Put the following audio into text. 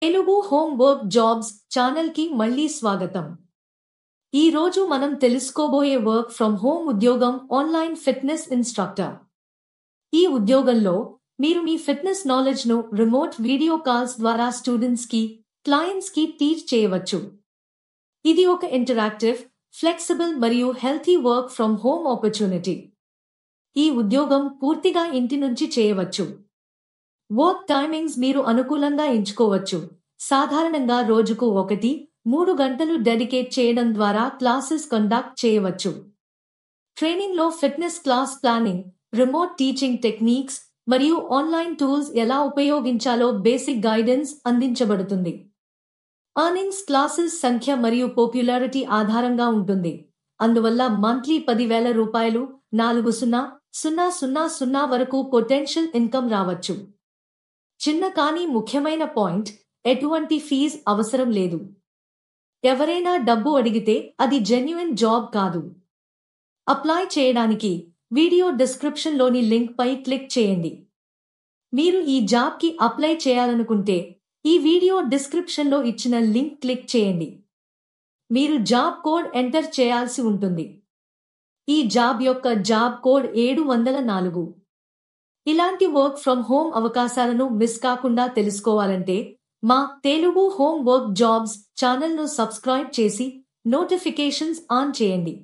Telugu home work jobs ఛానల్కి మళ్ళీ స్వాగతం. ఈ రోజు మనం తెలుసుకోబోయే వర్క్ ఫ్రమ్ హోమ్ ఉద్యోగం ఆన్లైన్ ఫిట్నెస్ ఇన్స్ట్రక్టర్. ఈ ఉద్యోగంలో మీరు మీ ఫిట్నెస్ నాలెడ్జ్ను రిమోట్ వీడియో కాల్స్ ద్వారా స్టూడెంట్స్కి, క్లయింట్స్కి టీచ్ చేయవచ్చు. ఇది ఒక ఇంటరాక్టివ్, ఫ్లెక్సిబుల్ మరియు healthy work from home opportunity. ఈ ఉద్యోగం పూర్తిగా ఇంటి నుంచి చేయవచ్చు. వర్క్ టైమింగ్స్ మీరు అనుకూలంగా ఎంచుకోవచ్చు. సాధారణంగా రోజుకు 1-3 గంటలు డెడికేట్ చేయడం ద్వారా క్లాసెస్ కండక్ట్ చేయవచ్చు. ట్రైనింగ్లో fitness class planning, remote teaching techniques మరియు ఆన్లైన్ టూల్స్ ఎలా ఉపయోగించాలో బేసిక్ గైడెన్స్ అందించబడుతుంది. ఎర్నింగ్స్ క్లాసెస్ సంఖ్య మరియు పాపులారిటీ ఆధారంగా ఉంటుంది. అందువల్ల మంత్లీ రూ. 10,000 వరకు పొటెన్షియల్ ఇన్కమ్ రావచ్చు. చిన్న కానీ ముఖ్యమైన పాయింట్, ఎటువంటి ఫీజ్ అవసరం లేదు. ఎవరైనా డబ్బు అడిగితే అది జెన్యున్ జాబ్ కాదు. అప్లై చేయడానికి వీడియో డిస్క్రిప్షన్లోని లింక్ పై క్లిక్ చేయండి. మీరు ఈ జాబ్కి అప్లై చేయాలనుకుంటే ఈ వీడియో డిస్క్రిప్షన్లో ఇచ్చిన లింక్ క్లిక్ చేయండి. మీరు జాబ్ కోడ్ ఎంటర్ చేయాల్సి ఉంటుంది. ఈ జాబ్ యొక్క జాబ్ కోడ్ 704. ఇలాంటి వర్క్ ఫ్రమ్ హోమ్ అవకాశాలను మిస్ కాకుండా తెలుసుకోవాలంటే మా తెలుగు హోమ్ వర్క్ జాబ్స్ ఛానల్ను సబ్స్క్రైబ్ చేసి నోటిఫికేషన్స్ ఆన్ చేయండి.